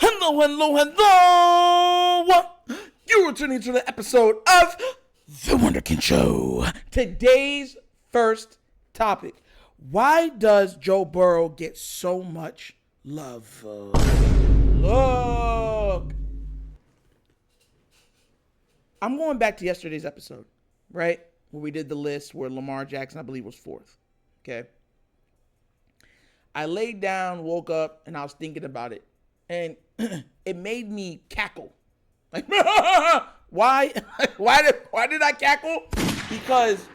Hello. You are tuning to the episode of The Wunderkind Show. Today's first topic. Why does Joe Burrow get so much love? Look. I'm going back to yesterday's episode, right? Where we did the list where Lamar Jackson, I believe, was fourth. Okay. I laid down, woke up, and I was thinking about it. And it made me cackle. Like, why? Why did I cackle? Because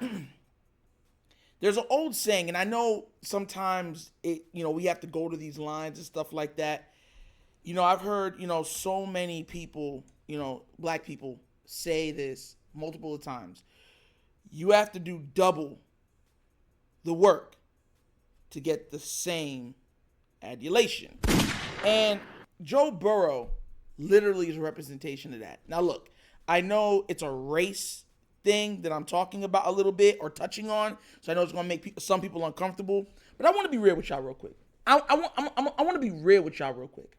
there's an old saying, and I know sometimes we have to go to these lines and stuff like that. I've heard, so many people, black people say this multiple times. You have to do double the work to get the same adulation. And Joe Burrow literally is a representation of that. Now, look, I know it's a race thing that I'm talking about a little bit or touching on, so I know it's going to make some people uncomfortable, but I want to be real with y'all real quick. I want to be real with y'all real quick.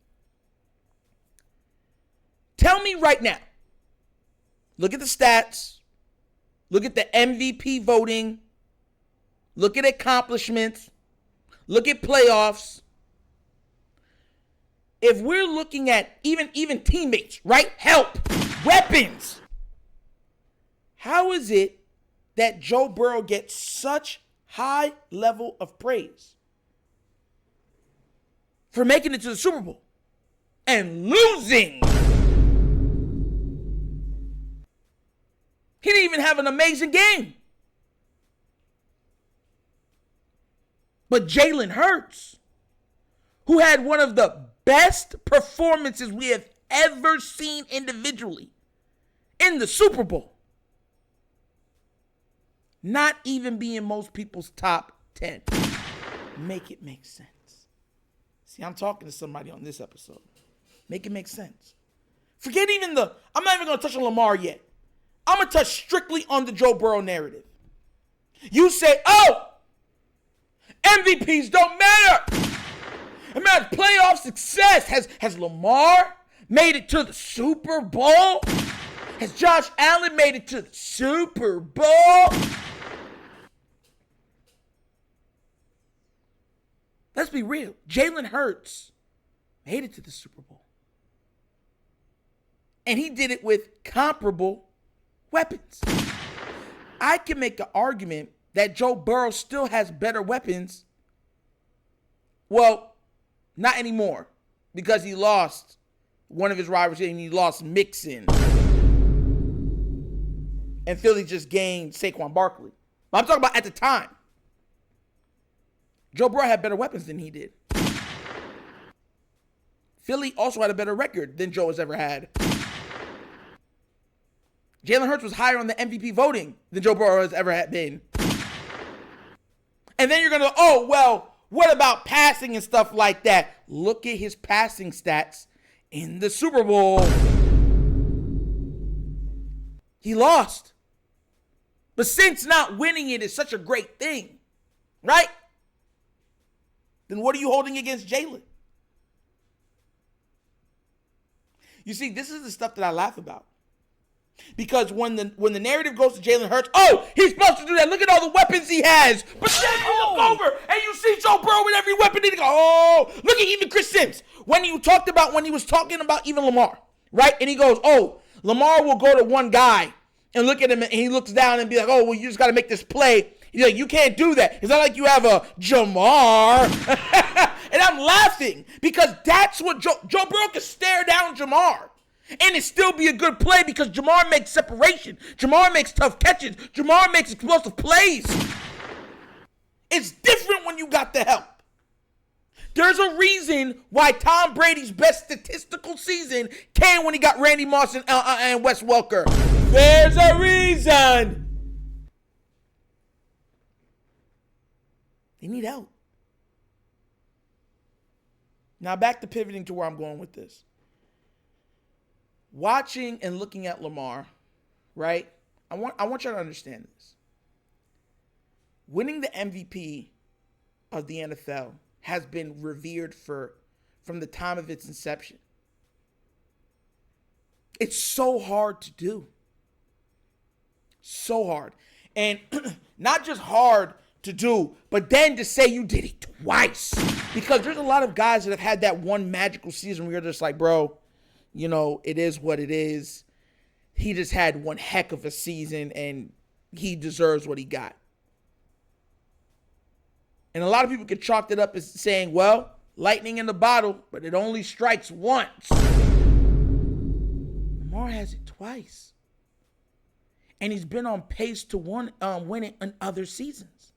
Tell me right now, look at the stats, look at the MVP voting, look at accomplishments, look at playoffs. If we're looking at even teammates, right? Help, weapons. How is it that Joe Burrow gets such high level of praise for making it to the Super Bowl and losing? He didn't even have an amazing game. But Jalen Hurts, who had one of the best performances we have ever seen individually in the Super Bowl, not even being most people's top 10. Make it make sense. See, I'm talking to somebody on this episode. Make it make sense. Forget I'm not even going to touch on Lamar yet. I'm going to touch strictly on the Joe Burrow narrative. You say, MVPs don't matter. It matters playoff success. Has Lamar made it to the Super Bowl? Has Josh Allen made it to the Super Bowl? Let's be real. Jalen Hurts made it to the Super Bowl. And he did it with comparable weapons. I can make an argument that Joe Burrow still has better weapons. Well, not anymore, because he lost one of his rivals and he lost Mixon. And Philly just gained Saquon Barkley. But I'm talking about at the time. Joe Burrow had better weapons than he did. Philly also had a better record than Joe has ever had. Jalen Hurts was higher on the MVP voting than Joe Burrow has ever been. And then you're going to, what about passing and stuff like that? Look at his passing stats in the Super Bowl. He lost. But since not winning it is such a great thing, right? Then what are you holding against Jalen? You see, this is the stuff that I laugh about. Because when the narrative goes to Jalen Hurts, he's supposed to do that. Look at all the weapons he has. But then you look over and you see Joe Burrow with every weapon. And you go, look at even Chris Sims. When he was talking about even Lamar, right? And he goes, Lamar will go to one guy and look at him and he looks down and be like, you just got to make this play. He's like, you can't do that. It's not like you have a Jamar. And I'm laughing because that's what Joe Burrow can stare down Jamar. And it still be a good play because Jamar makes separation. Jamar makes tough catches. Jamar makes explosive plays. It's different when you got the help. There's a reason why Tom Brady's best statistical season came when he got Randy Moss and Wes Welker. There's a reason. They need help. Now back to pivoting to where I'm going with this. Watching and looking at Lamar, right? I want you to understand this. Winning the MVP of the NFL has been revered from the time of its inception. It's so hard to do. So hard. And not just hard to do, but then to say you did it twice. Because there's a lot of guys that have had that one magical season where you're just like, bro, you know, it is what it is. He just had one heck of a season and he deserves what he got. And a lot of people can chalk it up as saying, well, lightning in the bottle, but it only strikes once. Lamar has it twice. And he's been on pace to win it in other seasons.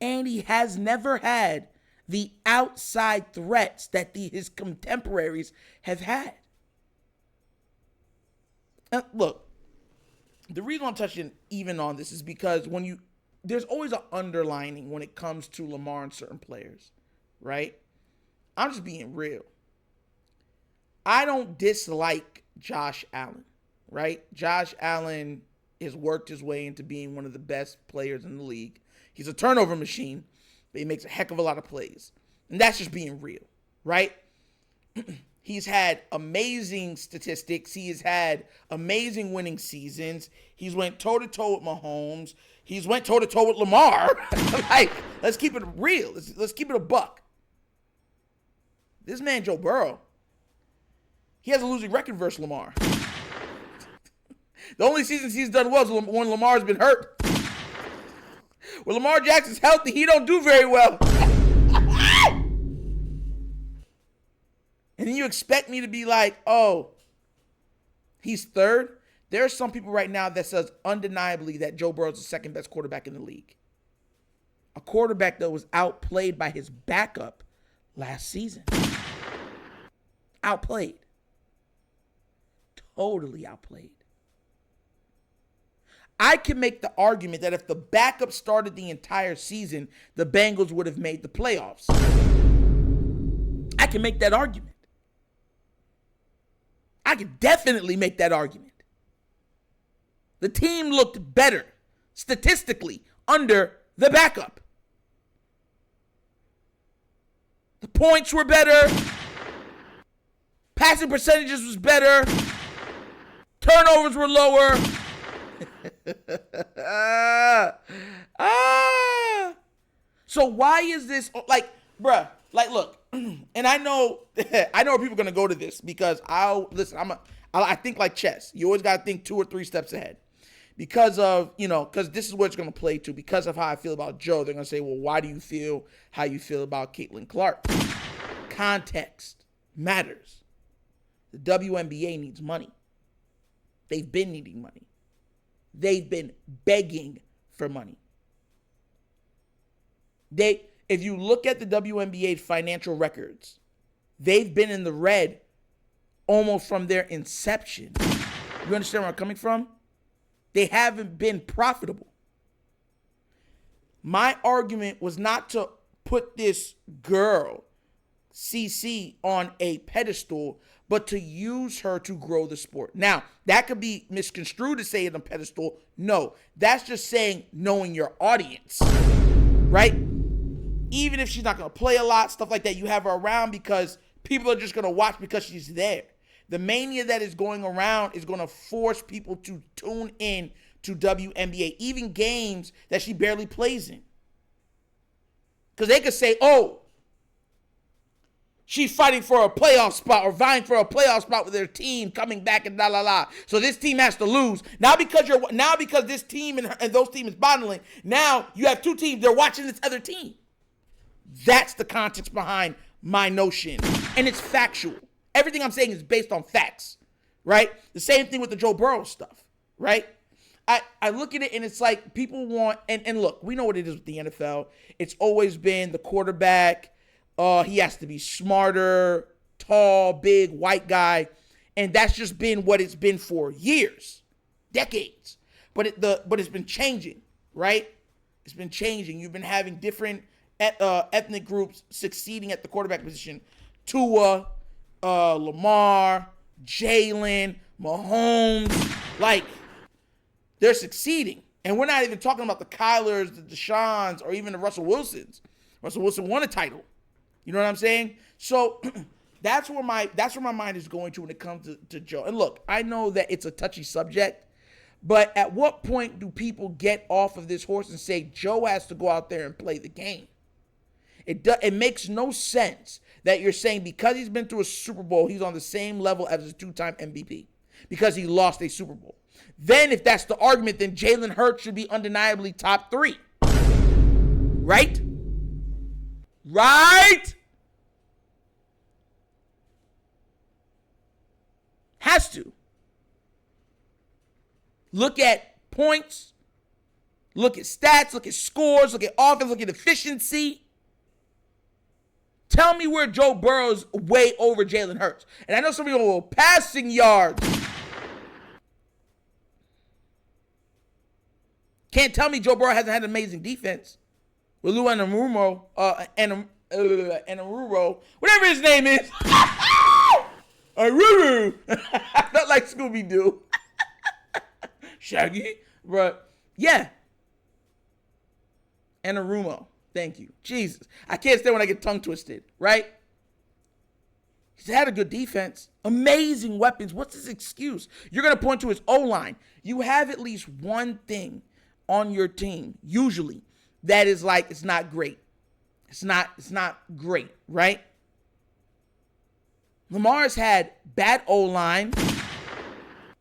And he has never had the outside threats that his contemporaries have had. Look, the reason I'm touching even on this is because there's always an underlining when it comes to Lamar and certain players, right? I'm just being real. I don't dislike Josh Allen, right? Josh Allen has worked his way into being one of the best players in the league. He's a turnover machine, but he makes a heck of a lot of plays. And that's just being real, right? He's had amazing statistics. He has had amazing winning seasons. He's went toe-to-toe with Mahomes. He's went toe-to-toe with Lamar. Like, let's keep it real. Let's keep it a buck. This man, Joe Burrow, he has a losing record versus Lamar. The only seasons he's done well is when Lamar's been hurt. When Lamar Jackson's healthy, he don't do very well. And then you expect me to be like, oh, he's third? There are some people right now that says undeniably that Joe Burrow is the second best quarterback in the league. A quarterback that was outplayed by his backup last season. Outplayed. Totally outplayed. I can make the argument that if the backup started the entire season, the Bengals would have made the playoffs. I can make that argument. I can definitely make that argument. The team looked better statistically under the backup. The points were better. Passing percentages was better. Turnovers were lower. So why is this like, bruh? Like, look, and I know where people are gonna go to this because I think like chess. You always gotta think 2 or 3 steps ahead because of because this is where it's gonna play to. Because of how I feel about Joe, they're gonna say, well, why do you feel how you feel about Caitlin Clark? Context matters. The WNBA needs money. They've been needing money. They've been begging for money. If you look at the WNBA financial records, they've been in the red almost from their inception. You understand where I'm coming from? They haven't been profitable. My argument was not to put this girl, CC, on a pedestal, but to use her to grow the sport. Now, that could be misconstrued to say it on a pedestal. No, that's just saying knowing your audience, right? Even if she's not going to play a lot, stuff like that, you have her around because people are just going to watch because she's there. The mania that is going around is going to force people to tune in to WNBA, even games that she barely plays in. Because they could say, oh, she's fighting for a playoff spot or vying for a playoff spot with their team coming back and la. So this team has to lose. Now because this team and those teams is bottling, now you have 2 teams, they're watching this other team. That's the context behind my notion. And it's factual. Everything I'm saying is based on facts, right? The same thing with the Joe Burrow stuff, right? I look at it and it's like people want, and look, we know what it is with the NFL. It's always been the quarterback. He has to be smarter, tall, big, white guy. And that's just been what it's been for years, decades. But it's been changing, right? It's been changing. You've been having different ethnic groups succeeding at the quarterback position. Tua, Lamar, Jalen, Mahomes, like they're succeeding. And we're not even talking about the Kylers, the Deshaun's, or even the Russell Wilsons. Russell Wilson won a title. You know what I'm saying? So That's where my mind is going to when it comes to Joe. And look, I know that it's a touchy subject, but at what point do people get off of this horse and say Joe has to go out there and play the game? It makes no sense that you're saying because he's been through a Super Bowl, he's on the same level as a two-time MVP because he lost a Super Bowl. Then if that's the argument, then Jalen Hurts should be undeniably top 3. Right? Right? Has to. Look at points, look at stats, look at scores, look at offense, look at efficiency. Tell me where Joe Burrow's way over Jalen Hurts. And I know some people will passing yards. Can't tell me Joe Burrow hasn't had an amazing defense. With Lou Anarumo, whatever his name is. Not like Scooby-Doo. Shaggy. But, yeah. Anarumo. Thank you. Jesus. I can't stand when I get tongue twisted, right? He's had a good defense. Amazing weapons. What's his excuse? You're going to point to his O-line. You have at least one thing on your team, usually, that is like, it's not great. It's not great, right? Lamar's had bad O-line,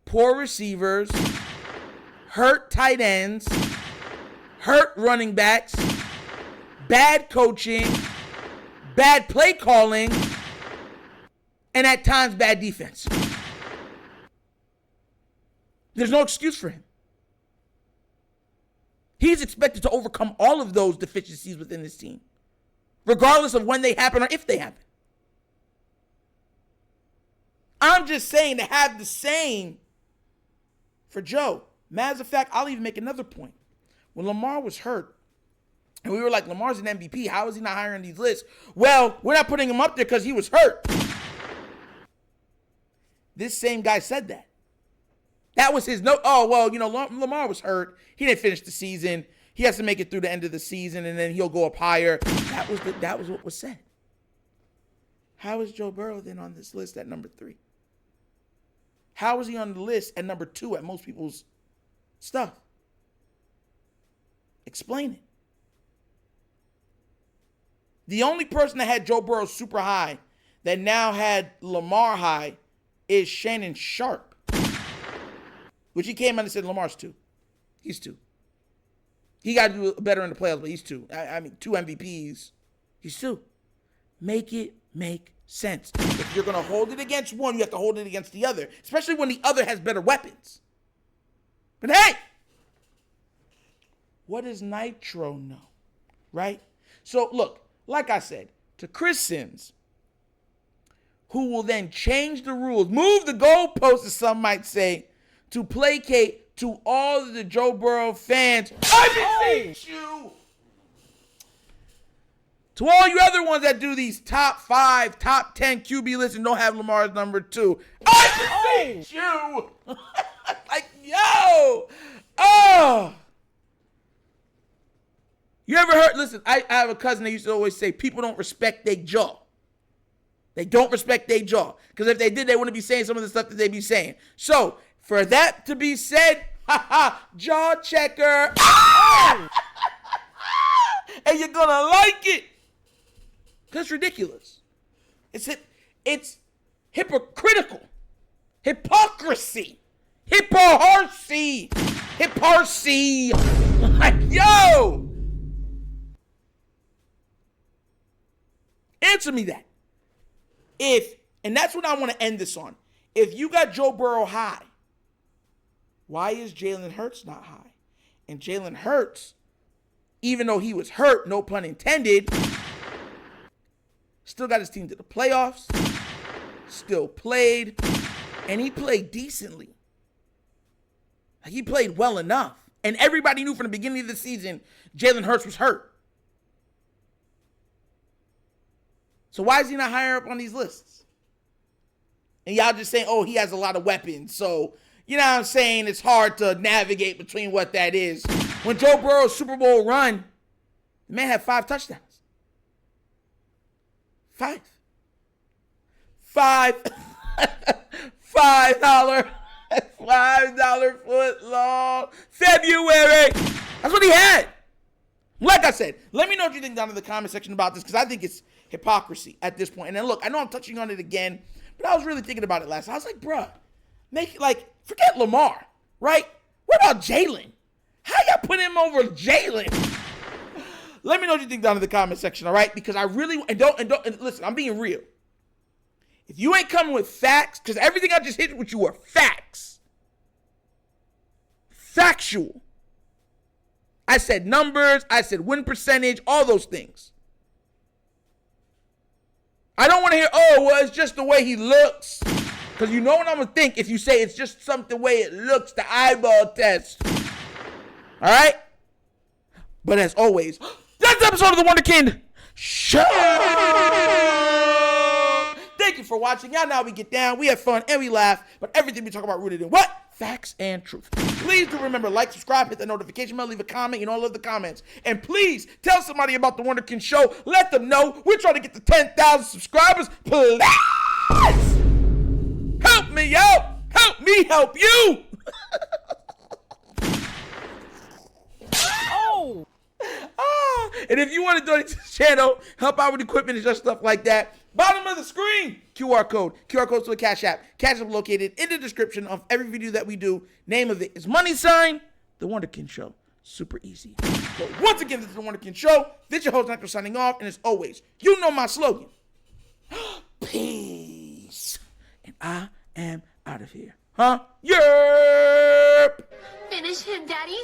poor receivers, hurt tight ends, hurt running backs, bad coaching, bad play calling, and at times bad defense. There's no excuse for him. He's expected to overcome all of those deficiencies within his team, regardless of when they happen or if they happen. I'm just saying to have the same for Joe. Matter of fact, I'll even make another point. When Lamar was hurt, and we were like, Lamar's an MVP. How is he not higher on these lists? Well, we're not putting him up there because he was hurt. This same guy said that. That was his note. Oh, well, Lamar was hurt. He didn't finish the season. He has to make it through the end of the season, and then he'll go up higher. That was what was said. How is Joe Burrow then on this list at number 3? How is he on the list at number 2 at most people's stuff? Explain it. The only person that had Joe Burrow super high that now had Lamar high is Shannon Sharp, which he came out and said Lamar's 2. He's 2. He got to do better in the playoffs, but he's 2. I mean, 2 MVPs. He's 2. Make it make sense. If you're going to hold it against one, you have to hold it against the other, especially when the other has better weapons. But hey, what does Nitro know, right? So look, like I said, to Chris Sims, who will then change the rules, move the goalposts, as some might say, to placate to all of the Joe Burrow fans. I beseech you! To all you other ones that do these top 5, top 10 QB lists and don't have Lamar's number 2, I beseech you! Like, yo! Oh! You ever heard, listen, I have a cousin that used to always say, people don't respect their jaw. They don't respect their jaw. Because if they did, they wouldn't be saying some of the stuff that they be saying. So, for that to be said, jaw checker. And you're going to like it. Because it's ridiculous. It's hypocritical. Hypocrisy. Hypocrisy. Like, yo. Answer me that. And that's what I want to end this on. If you got Joe Burrow high, why is Jalen Hurts not high? And Jalen Hurts, even though he was hurt, no pun intended, still got his team to the playoffs, still played, and he played decently. He played well enough. And everybody knew from the beginning of the season, Jalen Hurts was hurt. So why is he not higher up on these lists? And y'all just saying, oh, he has a lot of weapons. So, you know what I'm saying? It's hard to navigate between what that is. When Joe Burrow's Super Bowl run, the man had 5 touchdowns. 5. $5 foot long February. That's what he had. Like I said, let me know what you think down in the comment section about this, because I think it's hypocrisy at this point. And then look, I know I'm touching on it again, but I was really thinking about it last night. I was like, bruh, forget Lamar, right? What about Jalen? How y'all put him over Jalen? Let me know what you think down in the comment section, all right? Because I really, and listen, I'm being real. If you ain't coming with facts, because everything I just hit with you are facts. Factual. I said numbers, I said win percentage, all those things. I don't want to hear, oh, well, it's just the way he looks. Because you know what I'm going to think if you say it's just the way it looks, the eyeball test. All right? But as always, that's the episode of The Wunderkind Show. Thank you for watching. Y'all know how we get down. We have fun and we laugh. But everything we talk about rooted in what? Facts and truth. Please do remember, like, subscribe, hit the notification bell, leave a comment. You know I love the comments. And please tell somebody about The Wunderkind Show. Let them know. We're trying to get to 10,000 subscribers. Please help me out. Help me help you. Oh. And if you want to donate to the channel, help out with equipment and just stuff like that, bottom of the screen, QR code to a Cash App. Cash App located in the description of every video that we do. Name of it is $, The Wunderkind Show. Super easy. But once again, this is The Wunderkind Show. This is your host, Nico, signing off. And as always, you know my slogan. Peace. And I am out of here. Huh? Yerp. Finish him, Daddy.